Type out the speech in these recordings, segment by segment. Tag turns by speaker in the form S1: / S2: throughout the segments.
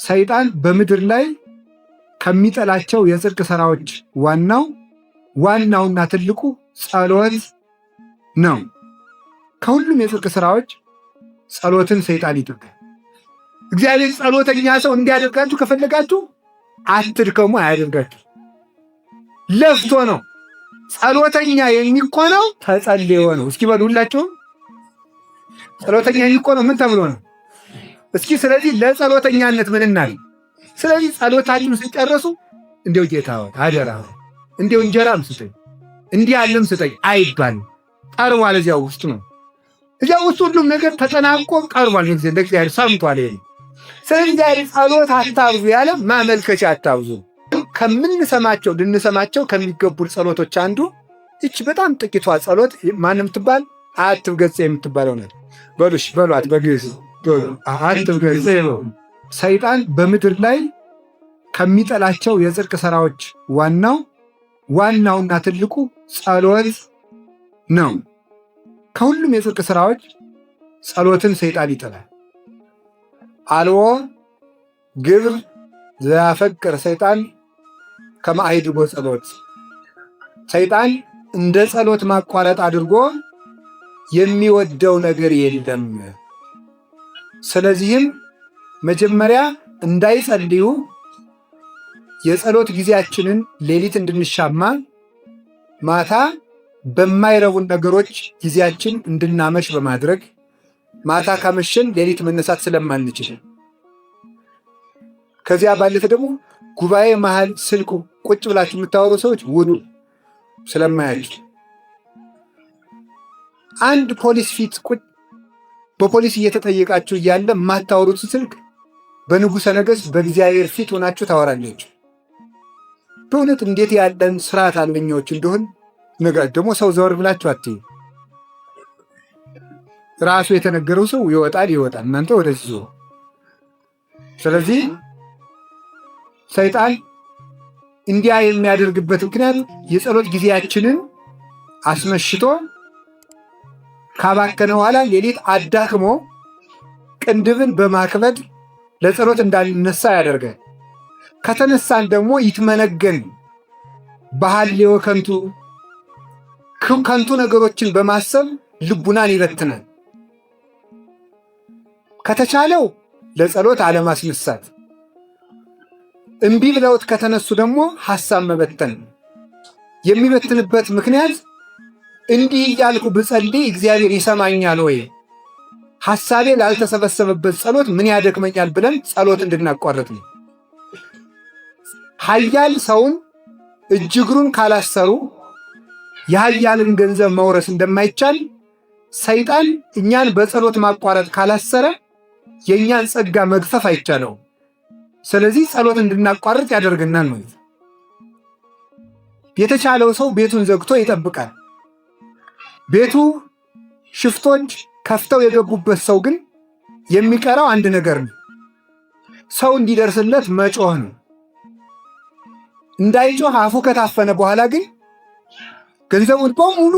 S1: ሰይጣን በምድር ላይ ከሚጠላቸው የጽድቅ ሥራዎች ዋናውና ትልቁ ጸሎት ነው። ከሁሉም የጽድቅ ሥራዎች ጸሎትን ሰይጣን ይጠላል። እግዚአብሔር ጸሎተኛ ሰው እንዲያደርጋችሁ ከፈለጋችሁ አትድከሙ፣ አያደርጋችሁ። ለፍቶ ነው። ጸሎተኛ የሚኮነው ተጸልዮ ነው። እስኪ በሉ ሁላችሁም፣ ጸሎተኛ የሚኮነው ምን ተብሎ ነው? እስኪ ስለዚህ ለጸሎተኛነት ምን እናል? ስለዚህ ጸሎታችሁን ሲጨርሱ እንዲው ጌታ ሆይ አደራ እንዲው እንጀራም ስጠኝ እንዲህ ያለም ስጠኝ አይባልም። ቀርቧል። እዚያው ውስጥ ነው። እዚያው ውስጥ ሁሉም ነገር ተጠናቆ ቀርቧል። እግዚአብሔር ሰምቷል። ስለዚህ ጸሎት አታብዙ ያለ ማመልከቻ አታብዙ። ከምንሰማቸው ልንሰማቸው ከሚገቡ ጸሎቶች አንዱ እቺ በጣም ጥቂቷ ጸሎት ማንም ትባል አትብገጽ የምትባለው ነው። በሉሽ በሏት በግዕዝ አትብገጽ። ሰይጣን በምድር ላይ ከሚጠላቸው የጽድቅ ሥራዎች ዋናውና ትልቁ ጸሎት ነው። ከሁሉም የጽድቅ ሥራዎች ጸሎትን ሰይጣን ይጠላል። አልቦ ግብር ዘያፈቅር ሰይጣን ከማይድጎ ጸሎት። ሰይጣን እንደ ጸሎት ማቋረጥ አድርጎ የሚወደው ነገር የለም። ስለዚህም መጀመሪያ እንዳይጸልዩ የጸሎት ጊዜያችንን ሌሊት እንድንሻማ ማታ በማይረቡን ነገሮች ጊዜያችን እንድናመሽ በማድረግ ማታ ካመሸን ሌሊት መነሳት ስለማንችል ከዚያ ባለፈ ደግሞ ጉባኤ መሃል ስልክ ቁጭ ብላችሁ የምታወሩ ሰዎች ውዱ ስለማያችሁ አንድ ፖሊስ ፊት በፖሊስ እየተጠየቃችሁ እያለ የማታወሩት ስልክ በንጉሠ ነገሥት በእግዚአብሔር ፊት ሆናችሁ ታወራላችሁ። በእውነት እንዴት ያለን ስርዓት አልበኛዎች እንደሆን ነገር ደግሞ ሰው ዘወር ብላችሁ አትዩ። ራሱ የተነገረው ሰው ይወጣል፣ እናንተ ወደዚህ ዞሩ። ስለዚህ ሰይጣን እንዲያ የሚያደርግበት ምክንያት የጸሎት ጊዜያችንን አስመሽቶ ካባከነ በኋላ ሌሊት አዳክሞ ቅንድብን በማክበድ ለጸሎት እንዳንነሳ ያደርጋል። ከተነሳን ደግሞ ይትመነገን በሐልዮ ከንቱ ነገሮችን በማሰብ ልቡናን ይበትናል። ከተቻለው ለጸሎት አለማስነሳት፣ እምቢ ብለውት ከተነሱ ደግሞ ሐሳብ መበተን። የሚበትንበት ምክንያት እንዲህ እያልኩ ብጸልይ እግዚአብሔር ይሰማኛል ወይ? ሐሳቤ ላልተሰበሰበበት ጸሎት ምን ያደክመኛል ብለን ጸሎት እንድናቋርጥ ነው። ኃያል ሰውን እጅ እግሩን ካላሰሩ የኃያልን ገንዘብ መውረስ እንደማይቻል ሰይጣን እኛን በጸሎት ማቋረጥ ካላሰረ የእኛን ጸጋ መግፈፍ አይቻለው። ስለዚህ ጸሎት እንድናቋርጥ ያደርገናል ማለት። የተቻለው ሰው ቤቱን ዘግቶ ይጠብቃል። ቤቱ ሽፍቶች ከፍተው የገቡበት ሰው ግን የሚቀረው አንድ ነገር ነው። ሰው እንዲደርስለት መጮህ ነው። እንዳይጮህ አፉ ከታፈነ በኋላ ግን ገንዘቡን በሙሉ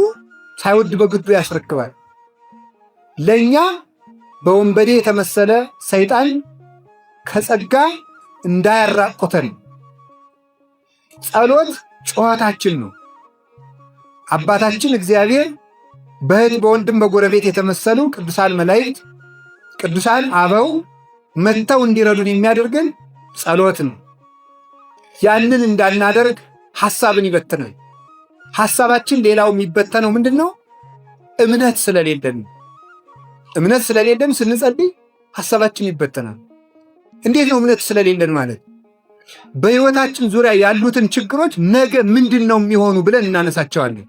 S1: ሳይወድ በግዱ ያስረክባል። ለእኛ በወንበዴ የተመሰለ ሰይጣን ከጸጋ እንዳያራቆተን ጸሎት ጩኸታችን ነው። አባታችን እግዚአብሔር በእህት በወንድም በጎረቤት የተመሰሉ ቅዱሳን መላእክት፣ ቅዱሳን አበው መጥተው እንዲረዱን የሚያደርገን ጸሎት ነው። ያንን እንዳናደርግ ሐሳብን ይበትናል። ሐሳባችን ሌላው የሚበተነው ምንድን ነው? እምነት ስለሌለን ስንጸልይ ሐሳባችን ይበተናል። እንዴት ነው እምነት ስለሌለን ማለት? በሕይወታችን ዙሪያ ያሉትን ችግሮች ነገ ምንድን ነው የሚሆኑ ብለን እናነሳቸዋለን።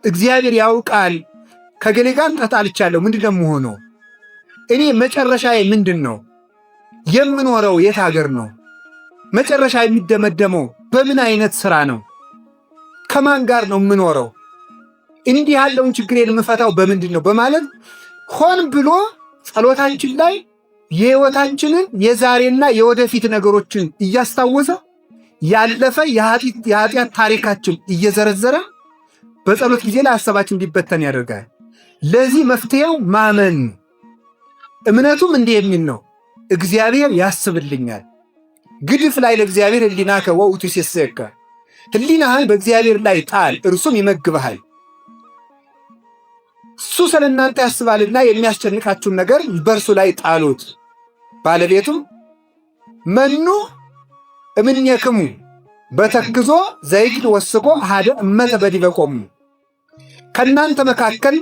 S1: እግዚአብሔር ያውቃል። ከገሌ ጋር ተጣልቻለሁ፣ ምንድን ነው የምሆነው? እኔ መጨረሻዬ ምንድን ነው? የምኖረው የት ሀገር ነው? መጨረሻ የሚደመደመው በምን አይነት ሥራ ነው? ከማን ጋር ነው የምኖረው? እንዲህ ያለውን ችግሬን የምፈታው በምንድን ነው በማለት ሆን ብሎ ጸሎታችን ላይ የሕይወታችንን የዛሬና የወደፊት ነገሮችን እያስታወሰ ያለፈ የኃጢአት ታሪካችን እየዘረዘረ በጸሎት ጊዜ ላይ ሐሳባችን እንዲበተን ያደርጋል። ለዚህ መፍትሄው ማመን። እምነቱም እንዲህ የሚል ነው፣ እግዚአብሔር ያስብልኛል። ግድፍ ላይ ለእግዚአብሔር ህሊናከ ወውቱ ሲሰካ ህሊናህን በእግዚአብሔር ላይ ጣል፣ እርሱም ይመግብሃል። እሱ ስለ እናንተ ያስባልና የሚያስጨንቃችሁን ነገር በእርሱ ላይ ጣሉት። ባለቤቱም መኑ እምኔክሙ በተክዞ ዘይክል ወስቆ አሐደ እመተ በዲበ ቆሙ። ከእናንተ መካከል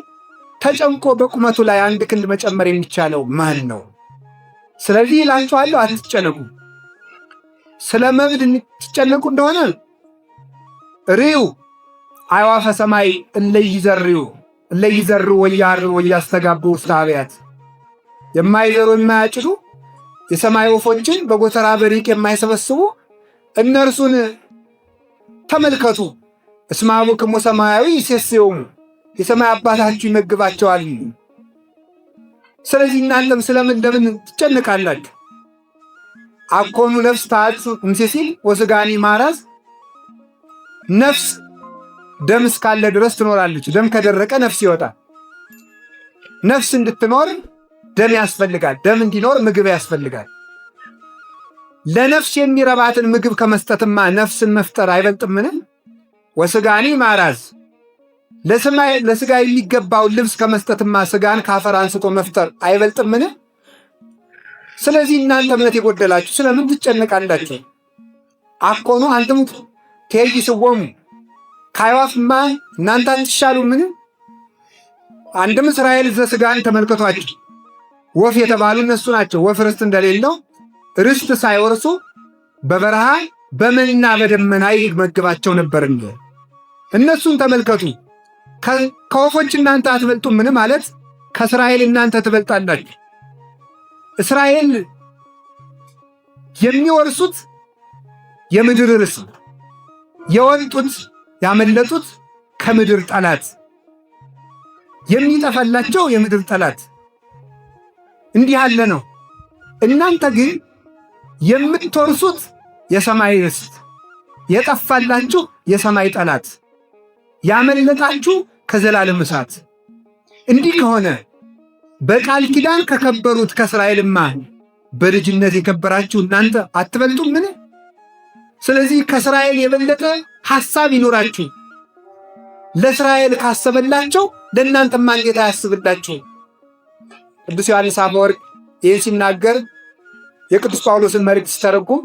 S1: ተጨንቆ በቁመቱ ላይ አንድ ክንድ መጨመር የሚቻለው ማን ነው? ስለዚህ እላችኋለሁ አትጨነቁ። ስለ መብል ትጨነቁ እንደሆነ ርዩ አዕዋፈ ሰማይ እለይዘሩ ወያርሩ ወያስተጋቡ ውስተ አብያት። የማይዘሩ የማያጭዱ የሰማይ ወፎችን በጎተራ በሪቅ የማይሰበስቡ እነርሱን ተመልከቱ። እስመ አቡክሙ ሰማያዊ ይሴስዮሙ፣ የሰማይ አባታችሁ ይመግባቸዋል። ስለዚህ እናንተም ስለምን እንደምን ትጨነቃላችሁ? አኮኑ ነፍስ ታጽ እምሴሲል ወሥጋኒ ማራዝ። ነፍስ ደም እስካለ ድረስ ትኖራለች። ደም ከደረቀ ነፍስ ይወጣል። ነፍስ እንድትኖር ደም ያስፈልጋል። ደም እንዲኖር ምግብ ያስፈልጋል። ለነፍስ የሚረባትን ምግብ ከመስጠትማ ነፍስን መፍጠር አይበልጥምን? ወሥጋኒ ማራዝ፣ ለሥጋ የሚገባውን ልብስ ከመስጠትማ ሥጋን ካፈር አንስቶ መፍጠር አይበልጥምን? ስለዚህ እናንተ እምነት የጎደላችሁ ስለምን ትጨነቃላችሁ? አኮኑ አንትሙ ትኄይስዎሙ፣ ከአዕዋፍማ እናንተ አትሻሉምን? አንድም እስራኤል ዘሥጋን ተመልከቷቸው። ወፍ የተባሉ እነሱ ናቸው። ወፍ ርስት እንደሌለው ርስት ሳይወርሱ በበረሃ በመና በደመና ይመግባቸው ነበር። እነሱን ተመልከቱ። ከወፎች እናንተ አትበልጡምን? ማለት ከእስራኤል እናንተ ትበልጣላችሁ። እስራኤል የሚወርሱት የምድር ርስት፣ የወጡት ያመለጡት ከምድር ጠላት፣ የሚጠፋላቸው የምድር ጠላት እንዲህ ያለ ነው። እናንተ ግን የምትወርሱት የሰማይ ርስት፣ የጠፋላችሁ የሰማይ ጠላት፣ ያመለጣችሁ ከዘላለም እሳት። እንዲህ ከሆነ በቃል ኪዳን ከከበሩት ከእስራኤልማ በልጅነት የከበራችሁ እናንተ አትበልጡምን? ስለዚህ ከእስራኤል የበለጠ ሐሳብ ይኖራችሁ። ለእስራኤል ካሰበላቸው ለእናንተማ እንዴት አያስብላችሁ? ቅዱስ ዮሐንስ አፈወርቅ ይህን ሲናገር የቅዱስ ጳውሎስን መልእክት ሲተረጉም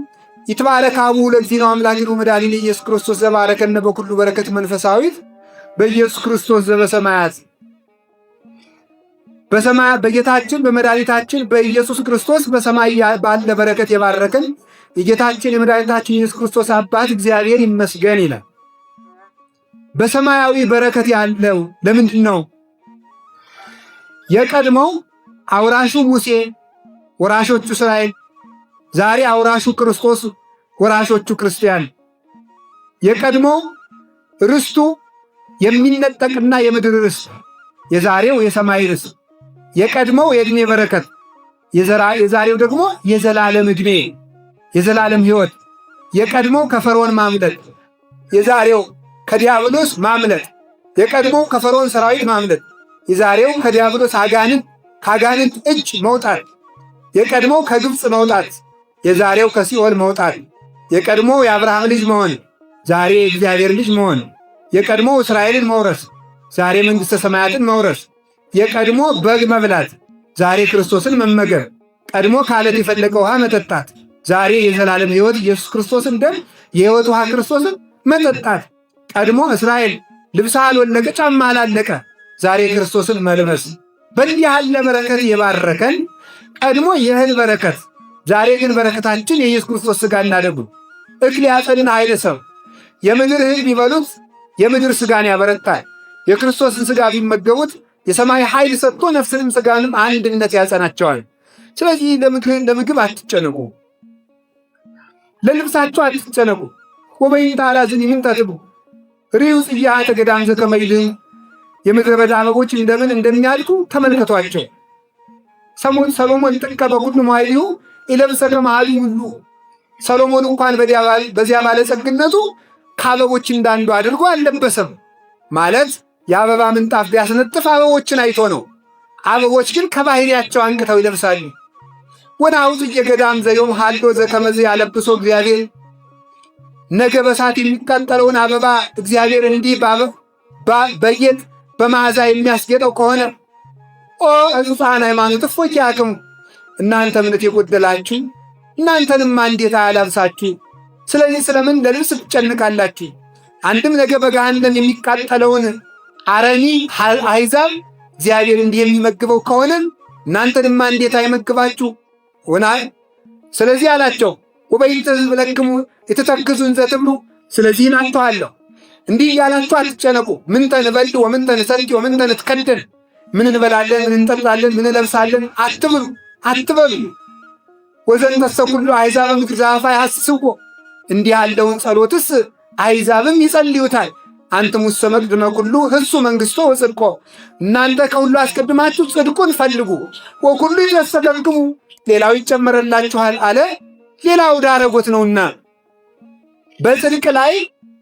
S1: ይትባረክ አቡሁ ለእግዚእነ አምላክነ ወመድኃኒነ ኢየሱስ ክርስቶስ ዘባረከነ በኩሉ በረከት መንፈሳዊት በኢየሱስ ክርስቶስ ዘበሰማያት። በሰማያት በጌታችን በመድኃኒታችን በኢየሱስ ክርስቶስ በሰማይ ባለ በረከት የባረከን የጌታችን የመድኃኒታችን ኢየሱስ ክርስቶስ አባት እግዚአብሔር ይመስገን ይላል። በሰማያዊ በረከት ያለው ለምንድን ነው? የቀድሞው አውራሹ ሙሴ ወራሾቹ እስራኤል፣ ዛሬ አውራሹ ክርስቶስ ወራሾቹ ክርስቲያን። የቀድሞው ርስቱ የሚነጠቅና የምድር ርስት፣ የዛሬው የሰማይ ርስት። የቀድሞው የዕድሜ በረከት፣ የዛሬው ደግሞ የዘላለም ዕድሜ የዘላለም ሕይወት። የቀድሞው ከፈርዖን ማምለጥ፣ የዛሬው ከዲያብሎስ ማምለጥ። የቀድሞው ከፈርዖን ሰራዊት ማምለጥ፣ የዛሬው ከዲያብሎስ ከአጋንንት እጅ መውጣት። የቀድሞው ከግብፅ መውጣት፣ የዛሬው ከሲኦል መውጣት። የቀድሞው የአብርሃም ልጅ መሆን፣ ዛሬ የእግዚአብሔር ልጅ መሆን። የቀድሞው እስራኤልን መውረስ፣ ዛሬ መንግሥተ ሰማያትን መውረስ። የቀድሞ በግ መብላት፣ ዛሬ ክርስቶስን መመገብ። ቀድሞ ከዓለት የፈለቀ ውሃ መጠጣት፣ ዛሬ የዘላለም ሕይወት ኢየሱስ ክርስቶስን ደም የሕይወት ውሃ ክርስቶስን መጠጣት። ቀድሞ እስራኤል ልብስ አልወለቀ ጫማ አላለቀ፣ ዛሬ ክርስቶስን መልበስ። በእንዲህ ያለ በረከት የባረከን ቀድሞ የእህል በረከት፣ ዛሬ ግን በረከታችን የኢየሱስ ክርስቶስ ሥጋና ደሙ። እክል ያጸንን ኃይለ ሰብ፣ የምድር እህል ቢበሉት የምድር ሥጋን ያበረታል። የክርስቶስን ሥጋ ቢመገቡት የሰማይ ኃይል ሰጥቶ ነፍስንም ሥጋንም አንድነት ያጸናቸዋል። ስለዚህ ለምግብ አትጨነቁ፣ ለልብሳቸው አትጨነቁ። ወበይንተ አላዝን ይምንጠጥቡ ርዩ ጽያሐተ ገዳም ዘከመ ይልህሙ። የምድረ በዳ አበቦች እንደምን እንደሚያድጉ ተመልከቷቸው። ሰሎሞን ጥቀ በኩሉ መዋዕሊሁ ኢለብሰ ከመሃሉ ሁሉ። ሰሎሞን እንኳን በዚያ ባለጸግነቱ ከአበቦች እንዳንዱ አድርጎ አልለበሰም። ማለት የአበባ ምንጣፍ ቢያስነጥፍ አበቦችን አይቶ ነው። አበቦች ግን ከባህሪያቸው አንቅተው ይለብሳሉ። ወናውዝ የገዳም ዘዮም ሃሎ ዘከመዝ ያለብሶ እግዚአብሔር ነገ በሳት የሚቃጠለውን አበባ እግዚአብሔር እንዲህ በየት በመዓዛ የሚያስጌጠው ከሆነ ኦ ሕፃን ሃይማኖት እፎኪያክሙ እናንተ እምነት የጎደላችሁ እናንተንማ እንዴት አያላብሳችሁ? ስለዚህ ስለምን ለልብስ ትጨንቃላችሁ? አንድም ነገ በገሃነም የሚቃጠለውን አረኒ አሕዛብ እግዚአብሔር እንዲህ የሚመግበው ከሆነ እናንተንማ እንዴት አይመግባችሁ? ስለዚህ አላቸው ወበይንተ ለክሙ የተተክዙን ዘትብሉ ስለዚህ ናችኋለሁ እንዲህ እያላችሁ አትጨነቁ። ምንተ ንበል ወምንተ ንሰቲ ወምንተ ንትከደን ምን እንበላለን ምን እንጠጣለን ምን እንለብሳለን አትበሉ። ወዘንተሰ ኩሉ አሕዛብ ምድር ዘአፋ ያሐስስዎ እንዲህ ያለውን ጸሎትስ አሕዛብም ይጸልዩታል። አንትሙሰ መቅድመ ኩሉ ህሱ መንግሥቶ ወጽድቆ እናንተ ከሁሉ አስቀድማችሁ ጽድቁን ፈልጉ። ወኩሉ ይትወሰደክሙ ሌላው ይጨመረላችኋል አለ። ሌላው ዳረጎት ነውና በጽድቅ ላይ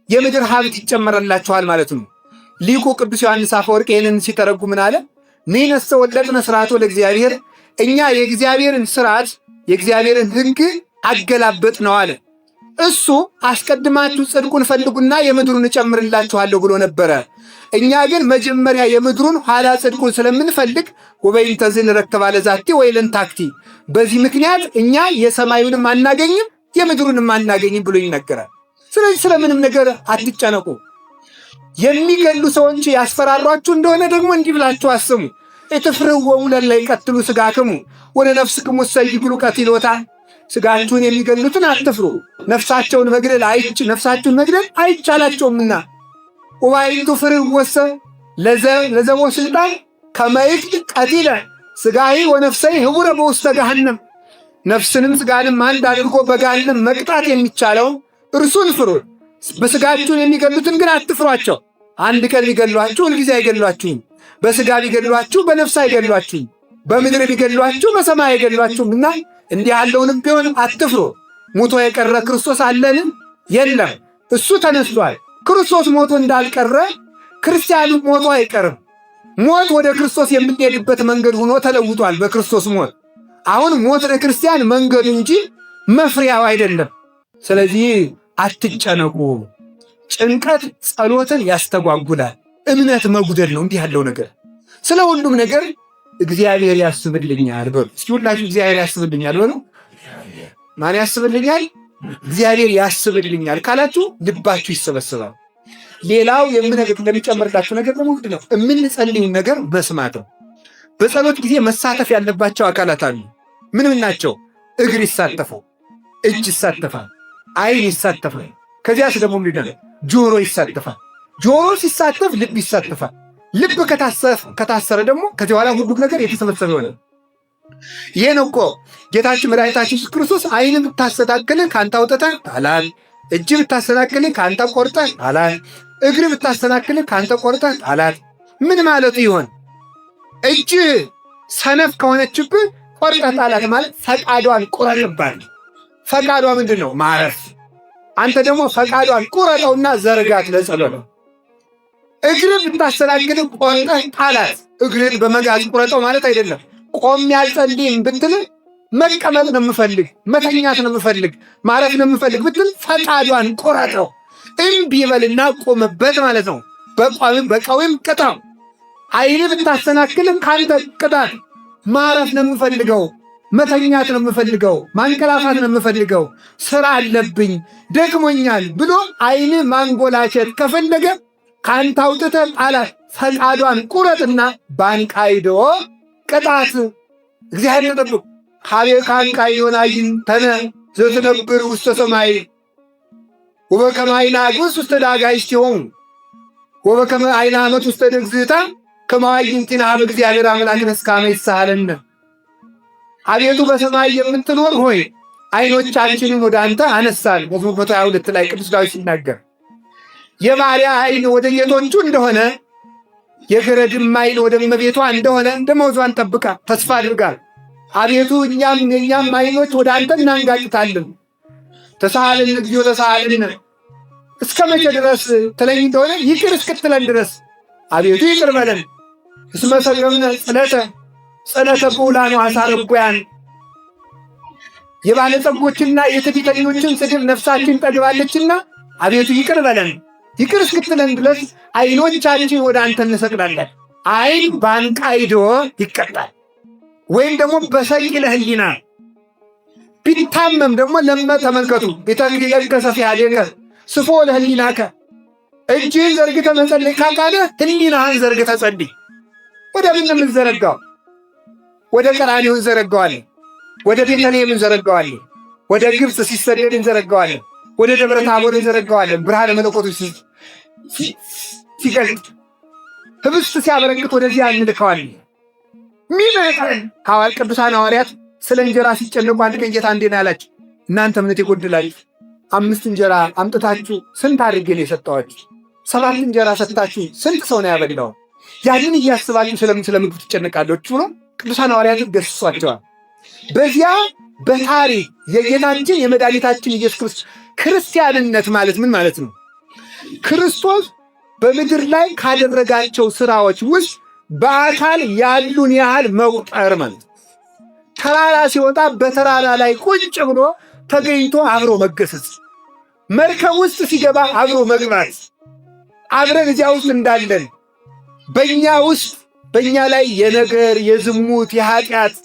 S1: የምድር ሀብት ይጨመረላችኋል ማለት ነው። ሊቁ ቅዱስ ዮሐንስ አፈወርቅ ይህንን ሲተረጉም ምን አለ? ንሕነሰ ወለድነ ሥርዓቶ ለእግዚአብሔር እኛ የእግዚአብሔርን ሥርዓት የእግዚአብሔርን ሕግ አገላበጥ ነው አለ። እሱ አስቀድማችሁ ጽድቁን ፈልጉና የምድሩን እጨምርላችኋለሁ ብሎ ነበረ። እኛ ግን መጀመሪያ የምድሩን ኋላ ጽድቁን ስለምንፈልግ ወበይንተዝ ንረክባ ለዛቲ ወይለንታክቲ በዚህ ምክንያት እኛ የሰማዩንም አናገኝም የምድሩንም አናገኝም ብሎ ይነገራል። ስለዚህ ስለምንም ነገር አትጨነቁ። የሚገሉ ሰዎች ያስፈራሯችሁ እንደሆነ ደግሞ እንዲህ ብላችሁ አስሙ። እትፍርዎሙ ለእለ ይቀትሉ ሥጋክሙ ወለነፍስክሙ እሰይግሉ ቀትሎታ ሥጋችሁን የሚገሉትን አትፍሩ፣ ነፍሳችሁን መግደል አይቻላቸውምና። ወባይቱ ፍርወሰ ለዘቦ ሥልጣን ከመ ይክል ቀቲለ ሥጋሂ ወነፍሰሂ ህቡረ በውስተ ገሃነም ነፍስንም ሥጋንም አንድ አድርጎ በገሃነም መቅጣት የሚቻለው እርሱን ፍሩ። በሥጋችሁን የሚገሉትን ግን አትፍሯቸው። አንድ ቀን ቢገሏችሁ ሁልጊዜ አይገሏችሁም። በሥጋ ቢገሏችሁ በነፍስ አይገሏችሁም። በምድር ቢገሏችሁ በሰማይ አይገሏችሁምና እንዲህ ያለውንም ቢሆን አትፍሩ። ሞቶ የቀረ ክርስቶስ አለን? የለም፣ እሱ ተነስቷል። ክርስቶስ ሞቶ እንዳልቀረ ክርስቲያኑ ሞቶ አይቀርም። ሞት ወደ ክርስቶስ የምንሄድበት መንገድ ሆኖ ተለውጧል በክርስቶስ ሞት። አሁን ሞት ለክርስቲያን መንገዱ እንጂ መፍሪያው አይደለም። ስለዚህ አትጨነቁ። ጭንቀት ጸሎትን ያስተጓጉላል። እምነት መጉደል ነው እንዲህ ያለው ነገር። ስለ ሁሉም ነገር እግዚአብሔር ያስብልኛል በሉ። እስኪ ሁላችሁ እግዚአብሔር ያስብልኛል በሉ። ማን ያስብልኛል? እግዚአብሔር ያስብልኛል ካላችሁ ልባችሁ ይሰበሰባል። ሌላው እንደሚጨምርላችሁ ነገር ደግሞ ምንድን ነው? የምንጸልዩን ነገር መስማት ነው። በጸሎት ጊዜ መሳተፍ ያለባቸው አካላት አሉ። ምን ናቸው? እግር ይሳተፋል፣ እጅ ይሳተፋል፣ ዓይን ይሳተፋል። ከዚያስ ደግሞ ምንድን ነው? ጆሮ ይሳተፋል። ጆሮ ሲሳተፍ ልብ ይሳተፋል። ልብ ከታሰረ ደግሞ ከዚህ በኋላ ሁሉም ነገር የተሰበሰበ ይሆናል። ይሄን እኮ ጌታችን መድኃኒታችን ኢየሱስ ክርስቶስ ዓይን ብታሰናክልህ ከአንተ አውጥተህ ጣላት፣ እጅ ብታሰናክልህ ከአንተ ቆርጠህ ጣላት፣ እግር ብታሰናክልህ ከአንተ ቆርጠህ ጣላት። ምን ማለቱ ይሆን? እጅ ሰነፍ ከሆነችብህ ቆርጠህ ጣላት ማለት ፈቃዷን ቁረጥባት። ፈቃዷ ምንድን ነው? ማረፍ። አንተ ደግሞ ፈቃዷን ቁረጠውና ዘርጋት ለጸሎት። እግር ብታሰናክልህ ቆርጠህ ጣላት። እግርን በመጋዝ ቁረጠው ማለት አይደለም። ቆሜ አልጸልይም ብትል መቀመጥ ነው የምፈልግ፣ መተኛት ነው የምፈልግ፣ ማረፍ ነው የምፈልግ ብትል ፈቃዷን ቁረጠው። እምቢ በልና ቆምበት ማለት ነው። በቃዊም ቅጣው። ዓይን ብታሰናክልህ ካንተ ቅጣት። ማረፍ ነው የምፈልገው፣ መተኛት ነው የምፈልገው፣ ማንቀላፋት ነው የምፈልገው፣ ስራ አለብኝ፣ ደክሞኛል ብሎ ዓይን ማንጎላቸት ከፈለገ ካንተ አውጥተህ ጣላት። ፈቃዷን ቁረጥና ባንቃይዶ ቅጣት። እግዚአብሔር ተጠብቁ። ሀቤ ካንቃይ ዮናይን ተነ ዘትነብር ውስተ ሰማይ ወበከመ አይነ አግብስ ውስተ ዳጋይስቲሆሙ ወበከመ አይነ ዓመት ውስተ ደግዝታ ከማዋይንቲና ሀበ እግዚአብሔር አምላክነ እስከ አመ ይሳሃለነ። አቤቱ በሰማይ የምትኖር ሆይ ዓይኖቻችንን ወደ አንተ አነሳን። መዝሙር 122 ላይ ቅዱስ ዳዊት ሲናገር የባሪያ ዓይን ወደ ጌቶቹ እንደሆነ የገረድም ዓይን ወደ እመቤቷ እንደሆነ ደመወዟን ጠብቃ ተስፋ አድርጋል። አቤቱ የእኛም ዓይኖች ወደ አንተ እናንጋጭታለን። ተሳሃልን እግዚኦ ተሳሃልን እስከ መቼ ድረስ ትለኝ እንደሆነ ይቅር እስክትለን ድረስ አቤቱ ይቅር በለን። እስመ ሰገምነ ጽለተ ብዑላን ወአሳረ እኩያን የባለጸጎችና የትዕቢተኞችን ስድብ ነፍሳችን ጠግባለችና አቤቱ ይቅር በለን። ይቅር እስክትለን ድረስ ዓይኖቻችን ወደ አንተ እንሰቅላለን። ዓይን በአንቃይዶ ይቀጣል፣ ወይም ደግሞ በሰቂለ ሕሊና ቢታመም ደግሞ ተመልከቱ። ቤተክርስቲያን ሰፊሃሌከ ስፎ ለሕሊናከ እጅህን ዘርግተህ መጸለይ ካቃተ ሕሊናህን ዘርግተህ ጸልይ። ወደ ምን የምንዘረጋው? ወደ ቀራንዮ እንዘረጋዋለን፣ ወደ ቤተልሔም እንዘረጋዋለን፣ ወደ ግብፅ ሲሰደድ እንዘረጋዋለን፣ ወደ ደብረ ታቦር እንዘረጋዋለን። ብርሃነ መለኮቱ ሲገልጥ ህብስት ሲያበረክት ወደዚያ እንልከዋለን። ሚመጣን ቅዱሳን ሐዋርያት ስለ እንጀራ ሲጨነቁ አንድ ቀን ጌታ እንዴት ነው ያላችሁ? እናንተ እምነት የጎደላችሁ 5 እንጀራ አምጥታችሁ ስንት አድርጌ ነው የሰጠኋችሁ? 7 እንጀራ ሰጥታችሁ ስንት ሰው ነው ያበላው? ያንን እያስባችሁ ስለ ምግብ ትጨነቃላችሁ ብሎ ቅዱሳን ሐዋርያትን ገስጿቸዋል። በዚያ በታሪክ የጌታችን የመድኃኒታችን ኢየሱስ ክርስቶስ ክርስቲያንነት ማለት ምን ማለት ነው? ክርስቶስ በምድር ላይ ካደረጋቸው ስራዎች ውስጥ በአካል ያሉን ያህል መቁጠር ማለት ነው። ተራራ ሲወጣ በተራራ ላይ ቁጭ ብሎ ተገኝቶ አብሮ መገሰጽ፣ መርከብ ውስጥ ሲገባ አብሮ መግባት፣ አብረን እዚያ ውስጥ እንዳለን በእኛ ላይ የነገር የዝሙት የኃጢአት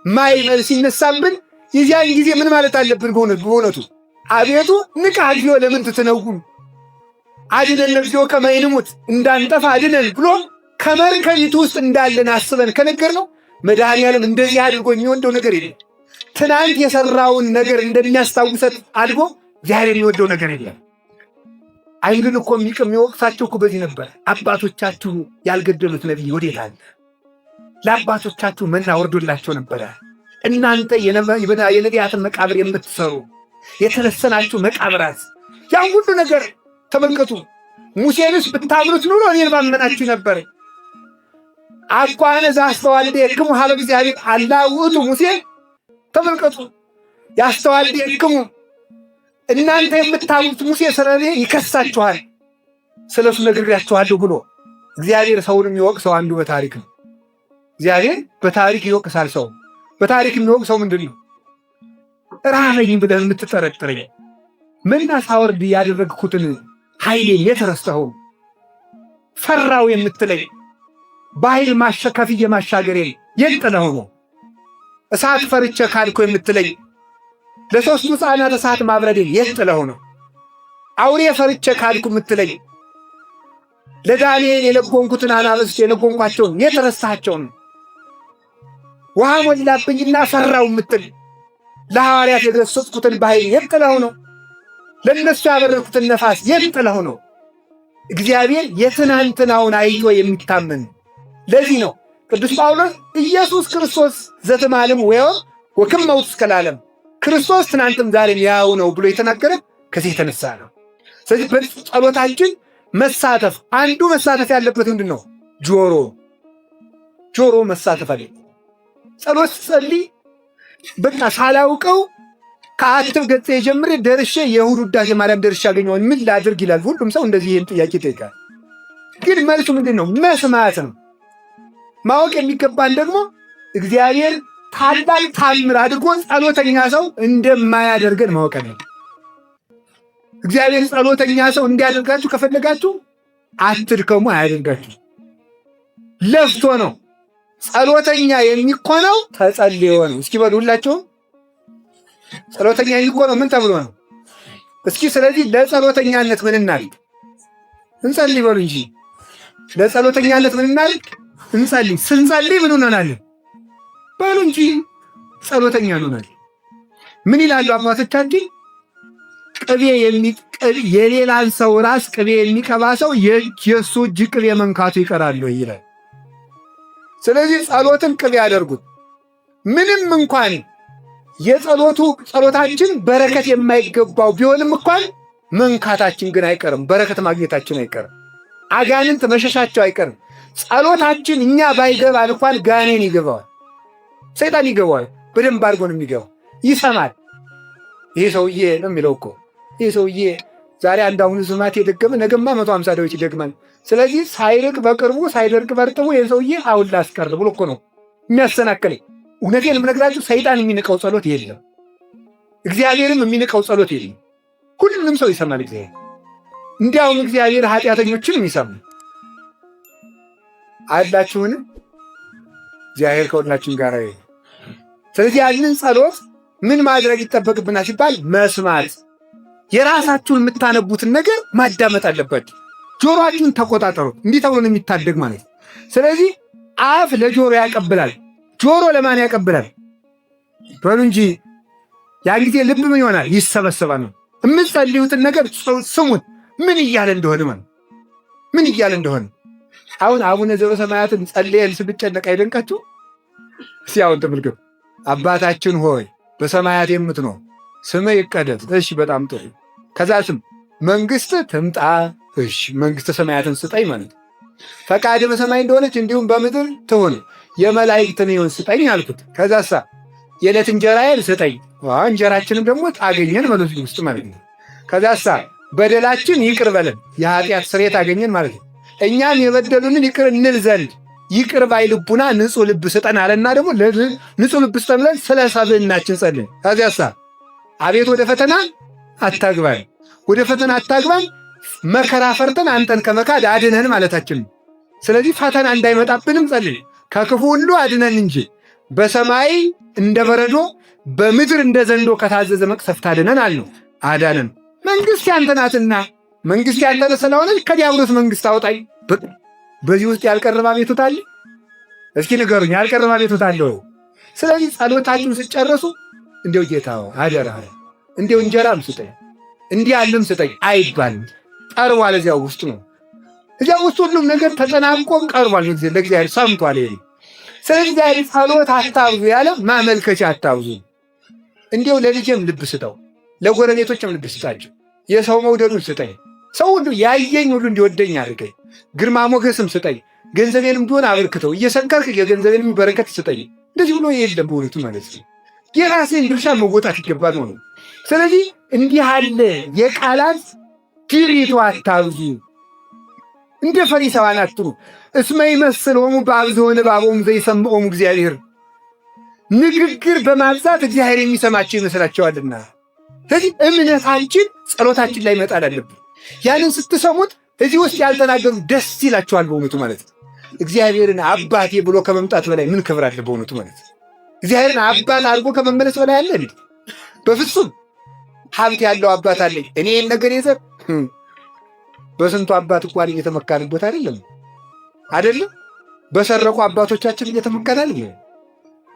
S1: ማይበል ሲነሳብን የዚያን ጊዜ ምን ማለት አለብን? በእውነቱ አቤቱ ንቃ እግዚኦ ለምን ትትነጉም አድነን እግዚኦ ከመ ንሙት እንዳንጠፋ አድነን ብሎ ከመርከቢቱ ውስጥ እንዳለን አስበን ከነገር ነው። መድኃኔዓለም እንደዚህ አድርጎ የሚወደው ነገር የለም። ትናንት የሰራውን ነገር እንደሚያስታውሰት አድርጎ እግዚአብሔር የሚወደው ነገር የለም። አይሁድን እኮ የሚወቅሳቸው እኮ በዚህ ነበር። አባቶቻችሁ ያልገደሉት ነቢይ ወዴት አለ? ለአባቶቻችሁ መና ወርዶላቸው ነበረ። እናንተ የነቢያትን መቃብር የምትሰሩ የተለሰናችሁ መቃብራት፣ ያን ሁሉ ነገር ተመልከቱ። ሙሴንስ ብታምኑት ኑሮ እኔን ባመናችሁ ነበር። አኳነ ዘአስተዋልደክሙ ሀበ እግዚአብሔር አላ ውእቱ ሙሴ። ተመልከቱ፣ ያስተዋልደክሙ እናንተ የምታምኑት ሙሴ ስለኔ ይከሳችኋል፣ ስለሱ ነግሬያችኋለሁ ብሎ እግዚአብሔር ሰውን የሚወቅሰው አንዱ በታሪክ ነው። እግዚአብሔር በታሪክ ይወቅሳል። ሰው በታሪክ የሚወቅሰው ምንድን ነው? ራበኝ ብለህ የምትጠረጥረኝ መና ሳወርድ ያደረግኩትን ኃይሌን የት ረስተኸው? ፈራው የምትለኝ በኃይል ከፍዬ ማሻገሬን የት ጥለኸው ነው? እሳት ፈርቼ ካልኮ የምትለኝ ለ3 ሕፃናት እሳት ማብረዴን የት ጥለኸው ነው? አውሬ ፈርቼ ካልኩ የምትለኝ ለዳንኤል የለጎንኩትን አናብስት የለጎንኳቸውን የት ረስተሃቸው ነው? ውሃ ሞላብኝና ፈራው የምትል ለሐዋርያት የገሰጽኩትን በኃይል የት ጥለኸው ነው? ለእነሱ ያበረርኩትን ነፋስ የት ጥለኸው ነው? እግዚአብሔር የትናንትናውን አይቶ የሚታመን። ለዚህ ነው ቅዱስ ጳውሎስ ኢየሱስ ክርስቶስ ዘትማልም ወክመ ውእቱ እስከ ለዓለም፣ ክርስቶስ ትናንትም ዛሬም ያው ነው ብሎ የተናገረ ከዚህ የተነሳ ነው። ስለዚህ በጸሎታችን መሳተፍ አንዱ መሳተፍ ያለበት ምንድን ነው? ጆሮ መሳተፍ አለ። ጸሎት ጸልይ በቃ ሳላውቀው ከአትብ ገጽ የጀምሬ ደርሼ የእሑድ ውዳሴ ማርያም ደርሼ ያገኘውን ምን ላድርግ ይላል። ሁሉም ሰው እንደዚህ ይህን ጥያቄ ይጠይቃል። ግን መልሱ ምንድን ነው? መስማት ነው። ማወቅ የሚገባን ደግሞ እግዚአብሔር ታላቅ ታምር አድርጎ ጸሎተኛ ሰው እንደማያደርገን ማወቅ ነው። እግዚአብሔር ጸሎተኛ ሰው እንዲያደርጋችሁ ከፈለጋችሁ አትድከሙ፣ አያደርጋችሁ። ለፍቶ ነው። ጸሎተኛ የሚኮነው ተጸልዮ ነው። እስኪ በሉ ሁላችሁም ጸሎተኛ የሚኮነው ምን ተብሎ ነው? እስኪ ስለዚህ ለጸሎተኛነት ምን እናድርግ? እንጸልይ በሉ እንጂ። ለጸሎተኛነት ምን እናድርግ? እንጸልይ። ስንጸልይ ምን እንሆናለን? በሉ እንጂ ጸሎተኛ እንሆናለን። ምን ይላሉ አባቶቻችን? የሌላን ሰው ራስ ቅቤ የሚቀባ ሰው የእሱ እጅ ቅቤ መንካቱ ይቀራል ይላል። ስለዚህ ጸሎትን ቅቤ ያደርጉት። ምንም እንኳን ጸሎታችን በረከት የማይገባው ቢሆንም እንኳን መንካታችን ግን አይቀርም። በረከት ማግኘታችን አይቀርም። አጋንንት መሸሻቸው አይቀርም። ጸሎታችን እኛ ባይገባን እንኳን ጋኔን ይገባዋል፣ ሰይጣን ይገባዋል። በደንብ አድርጎ ነው የሚገባው። ይሰማል። ይሄ ሰውዬ ነው የሚለው እኮ ይሄ ሰውዬ ዛሬ አንድ አሁን ዝማቴ የደገመ ነገማ 150 ዳዊት ይደግማል። ስለዚህ ሳይርቅ በቅርቡ ሳይደርቅ በርጥቡ ይሄ ሰውዬ አሁን ላስቀር ብሎ እኮ ነው የሚያሰናክለኝ። እውነቴን የምነግራችሁ ሰይጣን የሚንቀው ጸሎት የለም። እግዚአብሔርም የሚንቀው ጸሎት የለም። ሁሉንም ሰው ይሰማል እግዚአብሔር። እንዲያውም እግዚአብሔር ኃጢአተኞችንም ይሰማል። አላችሁን? እግዚአብሔር ከሁላችን ጋር ይሁን። ስለዚህ ያንን ጸሎት ምን ማድረግ ይጠበቅብናል ሲባል መስማት። የራሳችሁን የምታነቡትን ነገር ማዳመጥ አለባችሁ። ጆሮአችሁን ተቆጣጠሩ። እንዲህ ተብሎ ነው የሚታደግ ማለት። ስለዚህ አፍ ለጆሮ ያቀብላል፣ ጆሮ ለማን ያቀብላል? በሉ እንጂ። ያን ጊዜ ልብ ምን ይሆናል? ይሰበሰባል ነው። የምትጸልዩትን ነገር ስሙት፣ ምን እያለ እንደሆነ ማለት ምን እያለ እንደሆነ። አሁን አቡነ ዘበሰማያትን ጸልየን ስንጨነቅ አይደንቃችሁ? እስኪ አሁን ተመልከቱ። አባታችን ሆይ በሰማያት የምትኖር ስምህ ይቀደስ። እሺ፣ በጣም ጥሩ። ከዛ ስም መንግስት ትምጣ። እሺ፣ መንግስተ ሰማያትን ስጠኝ ማለት። ፈቃድ በሰማይ እንደሆነች እንዲሁም በምድር ትሁን። የመላእክትን ሕይወት ስጠኝ አልኩት። ከዛሳ የዕለት እንጀራዬን ስጠኝ። እንጀራችንም ደግሞ አገኘን በሎት ውስጥ ማለት ነው። ከዛሳ በደላችን ይቅር በለን፣ የኃጢአት ስርየት አገኘን ማለት ነው። እኛም የበደሉንን ይቅር እንል ዘንድ ይቅር ባይ ልቡና ንጹሕ ልብ ስጠን አለና ደግሞ ንጹሕ ልብ ስጠን ብለን ስለ ሰብዕናችን ጸልን። ከዚያሳ አቤት ወደ ፈተና አታግባን፣ ወደ ፈተና አታግባን፣ መከራ ፈርተን አንተን ከመካድ አድነን ማለታችን። ስለዚህ ፈተና እንዳይመጣብንም ጸልን፣ ከክፉ ሁሉ አድነን እንጂ በሰማይ እንደ በረዶ በምድር እንደ ዘንዶ ከታዘዘ መቅሰፍት አድነን አልነው። አዳነን። መንግሥት ያንተ ናትና መንግሥት ያንተ ስለሆነች ከዲያብሎስ መንግሥት አውጣኝ። በዚህ ውስጥ ያልቀረበ አቤቱታ አለ? እስኪ ንገሩኝ፣ ያልቀረበ አቤቱታ አለ ወይ? ስለዚህ ጸሎታችሁን ስጨርሱ እንዲው ጌታ አደራ እንዲው እንጀራም ስጠኝ እንዲህ ያለም ስጠኝ አይባልም። ቀርቧል፣ እዚያው ውስጥ ነው። እዚያው ውስጥ ሁሉም ነገር ተጠናቆም ቀርቧል። ለእግዚአብሔር ሰምቷል። ይሄ ስለዚህ እግዚአብሔር ጸሎት አታብዙ ያለ ማመልከቻ አታብዙ። እንዲው ለልጄም ልብ ስጠው፣ ለጎረቤቶችም ልብ ስጣቸው። የሰው መውደዱን ስጠኝ፣ ሰው ሁሉ ያየኝ ሁሉ እንዲወደኝ አድርገኝ። ግርማ ሞገስም ስጠኝ፣ ገንዘቤንም ቢሆን አበርክተው፣ እየሰከርክ የገንዘቤንም በረከት ስጠኝ። እንደዚህ ብሎ የለም በእውነቱ ማለት ነው። የራሴን ድርሻ መወጣት ይገባል ነው። ስለዚህ እንዲህ አለ የቃላት ትርኢቱ አታብዙ። እንደ ፈሪሳውያን አትሩ። እስመ ይመስሎሙ በአብዝሖ ንባቦሙ ዘይሰምዖሙ እግዚአብሔር። ንግግር በማብዛት እግዚአብሔር የሚሰማቸው ይመስላቸዋልና። ስለዚህ እምነታችን ጸሎታችን ላይ መጣል አለብን። ያንን ስትሰሙት እዚህ ውስጥ ያልተናገሩ ደስ ይላችኋል በእውነቱ ማለት ነው። እግዚአብሔርን አባቴ ብሎ ከመምጣት በላይ ምን ክብር አለ በእውነቱ ማለት ነው። እግዚአብሔርን አባት አድርጎ ከመመለስ በላይ አለ እንዴ? በፍጹም። ሀብት ያለው አባት አለኝ እኔ ይህን ነገር የዘር በስንቱ አባት እንኳን እየተመካንበት አይደለም? በሰረቁ አባቶቻችን እየተመካን አይደለም?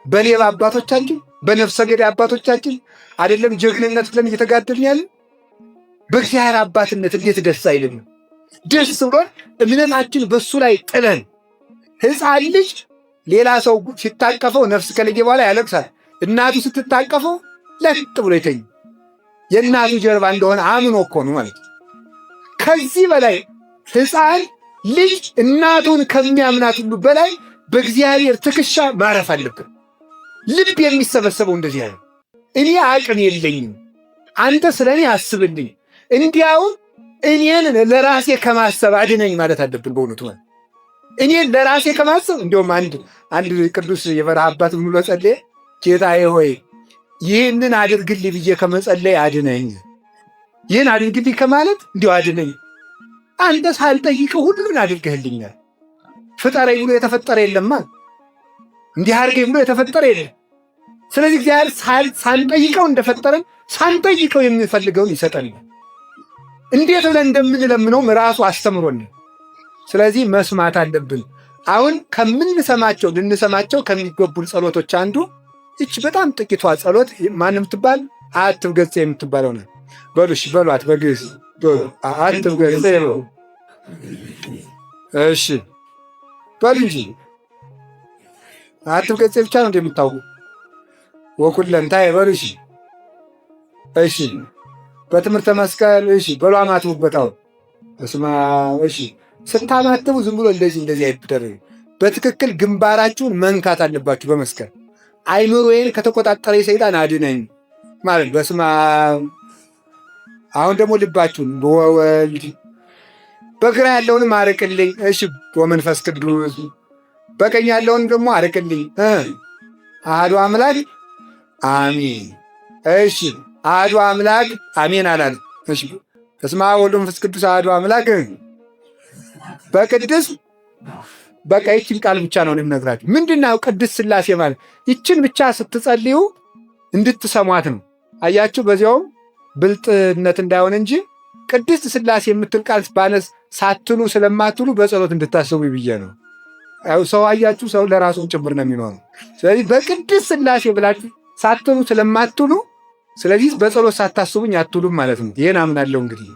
S1: በሌባ አባቶቻችን፣ በነፍሰ ገዳይ አባቶቻችን አይደለም ጀግንነት ብለን እየተጋደልን ያለን? በእግዚአብሔር አባትነት እንዴት ደስ አይልም? ደስ ብሎን እምነታችን በሱ ላይ ጥለን። ሕፃን ልጅ ሌላ ሰው ሲታቀፈው ነፍስ ከለየ በኋላ ያለቅሳል። እናቱ ስትታቀፈው ለጥ ብሎ ይተኝ። የእናቱ ጀርባ እንደሆነ አምኖ እኮ ነው ማለት ነው። ከዚህ በላይ ሕፃን ልጅ እናቱን ከሚያምናት ሁሉ በላይ በእግዚአብሔር ትከሻ ማረፍ አለብን። ልብ የሚሰበሰበው እንደዚህ ያለ እኔ አቅም የለኝም፣ አንተ ስለ እኔ አስብልኝ፣ እንዲያውም እኔን ለራሴ ከማሰብ አድነኝ ማለት አለብን። በእውነቱ እኔን ለራሴ ከማሰብ እንዲሁም አንድ ቅዱስ የበረሃ አባት ብሎ ጸለየ፣ ጌታዬ ሆይ ይህንን አድርግልኝ ብዬ ከመጸለይ አድነኝ፣ ይህን አድርግልኝ ከማለት እንዲሁ አድነኝ። አንተ ሳልጠይቀው ሁሉን አድርገህልኛል። ፍጠረኝ ብሎ የተፈጠረ የለማ፣ እንዲህ አድርገኝ ብሎ የተፈጠረ የለም። ስለዚህ እግዚአብሔር ሳንጠይቀው እንደፈጠረን ሳንጠይቀው የሚፈልገውን ይሰጠናል። እንዴት ብለን እንደምንለምነውም ራሱ አስተምሮን። ስለዚህ መስማት አለብን። አሁን ከምንሰማቸው ልንሰማቸው ከሚገቡን ጸሎቶች አንዱ ይች በጣም ጥቂቷ ጸሎት ማንም ትባል አትብ ገጽ የምትባለው ነው። በሉሽ በሏት በግዕዝ አትብ ገጽ ነው። እሺ በሉ እንጂ አትብ ገጽ ብቻ ነው እንደምታውቁ ወኩለንታይ በሉሽ። እሺ በትምህርተ መስቀል እሺ በሉ አማትቡበታው እስማ እሺ ስታማትቡ ዝም ብሎ እንደዚህ አይደረግም። በትክክል ግንባራችሁን መንካት አለባችሁ በመስቀል። አይምሮዬን ከተቆጣጠረ ሰይጣን አድነኝ ማለት በስመ አብ። አሁን ደግሞ ልባችሁን በወልድ በግራ ያለውንም አርቅልኝ እሺ በመንፈስ ቅዱስ በቀኝ ያለውን ደግሞ አርቅልኝ አሐዱ አምላክ አሜን። እሺ አሐዱ አምላክ አሜን አላለም። እሺ በስመ አብ ወወልድ ወመንፈስ ቅዱስ አሐዱ አምላክ በቅድስት በቃ ይችን ቃል ብቻ ነው የምነግራችሁ። ምንድነው ቅድስት ሥላሴ ማለት? ይችን ብቻ ስትጸልዩ እንድትሰሟት ነው። አያችሁ፣ በዚያውም ብልጥነት እንዳይሆን እንጂ ቅድስት ሥላሴ የምትል ቃል ባነስ ሳትሉ ስለማትሉ በጸሎት እንድታስቡ ብዬ ነው። ሰው አያችሁ፣ ሰው ለራሱም ጭምር ነው የሚኖረው። ስለዚህ በቅድስት ሥላሴ ብላችሁ ሳትሉ ስለማትሉ፣ ስለዚህ በጸሎት ሳታስቡኝ አትሉም ማለት ነው። ይሄን አምናለሁ እንግዲህ